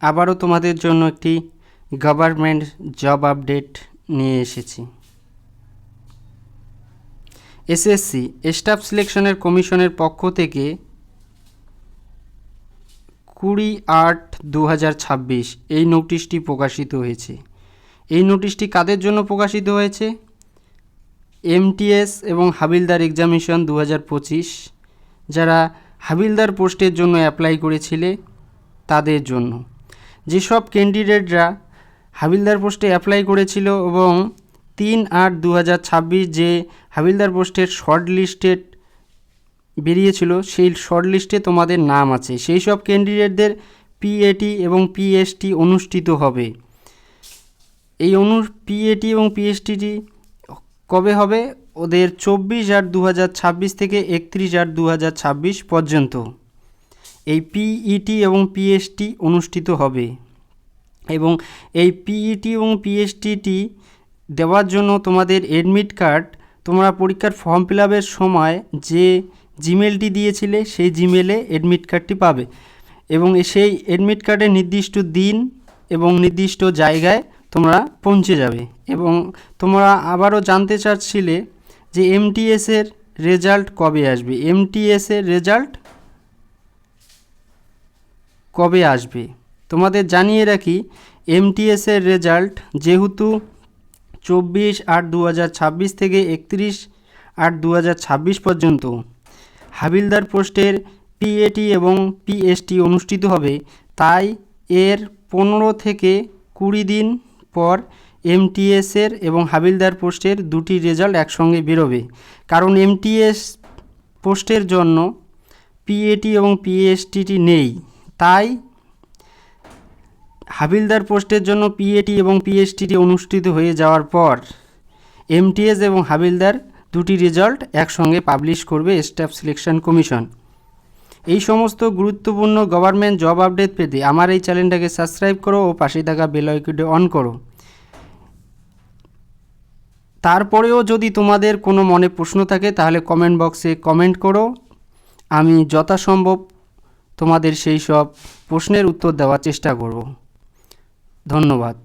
আবারও তোমাদের জন্য একটি গভর্নমেন্ট জব আপডেট নিয়ে এসেছি। এসএসসি স্টাফ সিলেকশনের কমিশনের পক্ষ থেকে 20/8/2026 এই নোটিশটি প্রকাশিত হয়েছে। এই নোটিশটি কাদের জন্য প্রকাশিত হয়েছে? এমটিএস এবং হাবিলদার এক্সামিনেশন 2025 যারা হাবিলদার পোস্টের জন্য অ্যাপ্লাই করেছিলে তাদের জন্য। যেসব ক্যান্ডিডেটরা হাবিলদার পোস্টে অ্যাপ্লাই করেছিল এবং 3/8/2026 যে হাবিলদার পোস্টের শর্ট লিস্টেড বেরিয়েছিল সেই শর্ট লিস্টে তোমাদের নাম আছে, সেই সব ক্যান্ডিডেটদের পিএটি এবং পিএসটি অনুষ্ঠিত হবে। এই পিএটি এবং পিএসটিটি কবে হবে? ওদের 24/8/2026 থেকে 31/8/2026 পর্যন্ত এই পিইটি এবং পিএসটি অনুষ্ঠিত হবে। এবং এই পিইটি এবং পিএসটিটি দেওয়ার জন্য তোমাদের অ্যাডমিট কার্ড তোমরা পরীক্ষার ফর্ম ফিল আপের সময় যে জিমেলটি দিয়েছিলে সেই জিমেলে অ্যাডমিট কার্ডটি পাবে এবং সেই অ্যাডমিট কার্ডের নির্দিষ্ট দিন এবং নির্দিষ্ট জায়গায় তোমরা পৌঁছে যাবে। এবং তোমরা আবারও জানতে চাচ্ছিলে যে এমটিএসের রেজাল্ট কবে আসবে, এমটিএসের রেজাল্ট কবে আসবে তোমাদের জানিয়ে রাখি। এমটিএসের রেজাল্ট যেহেতু 24/8/2026 থেকে 31/8/2026 পর্যন্ত হাবিলদার পোস্টের পিএটি এবং পিএসটি অনুষ্ঠিত হবে, তাই এর 15 থেকে 20 দিন পর এমটিএসের এবং হাবিলদার পোস্টের দুটি রেজাল্ট একসঙ্গে বেরোবে। কারণ এমটিএস পোস্টের জন্য পিএটি এবং পিএসটিটি নেই, তাই হাবিলদার পোস্টের জন্য পিএটি এবং পিএসটিটি অনুষ্ঠিত হয়ে যাওয়ার পর এমটিএস এবং হাবিলদার দুটি রেজাল্ট একসঙ্গে পাবলিশ করবে স্টাফ সিলেকশন কমিশন। এই সমস্ত গুরুত্বপূর্ণ গভর্নমেন্ট জব আপডেট পেতে আমার এই চ্যানেলটাকে সাবস্ক্রাইব করো ও পাশে থাকা বেল আইকনটি অন করো। তারপরেও যদি তোমাদের কোনো মনে প্রশ্ন থাকে তাহলে কমেন্ট বক্সে কমেন্ট করো, আমি যথাসম্ভব তোমাদের সেই সব প্রশ্নের উত্তর দেওয়ার চেষ্টা করব। ধন্যবাদ।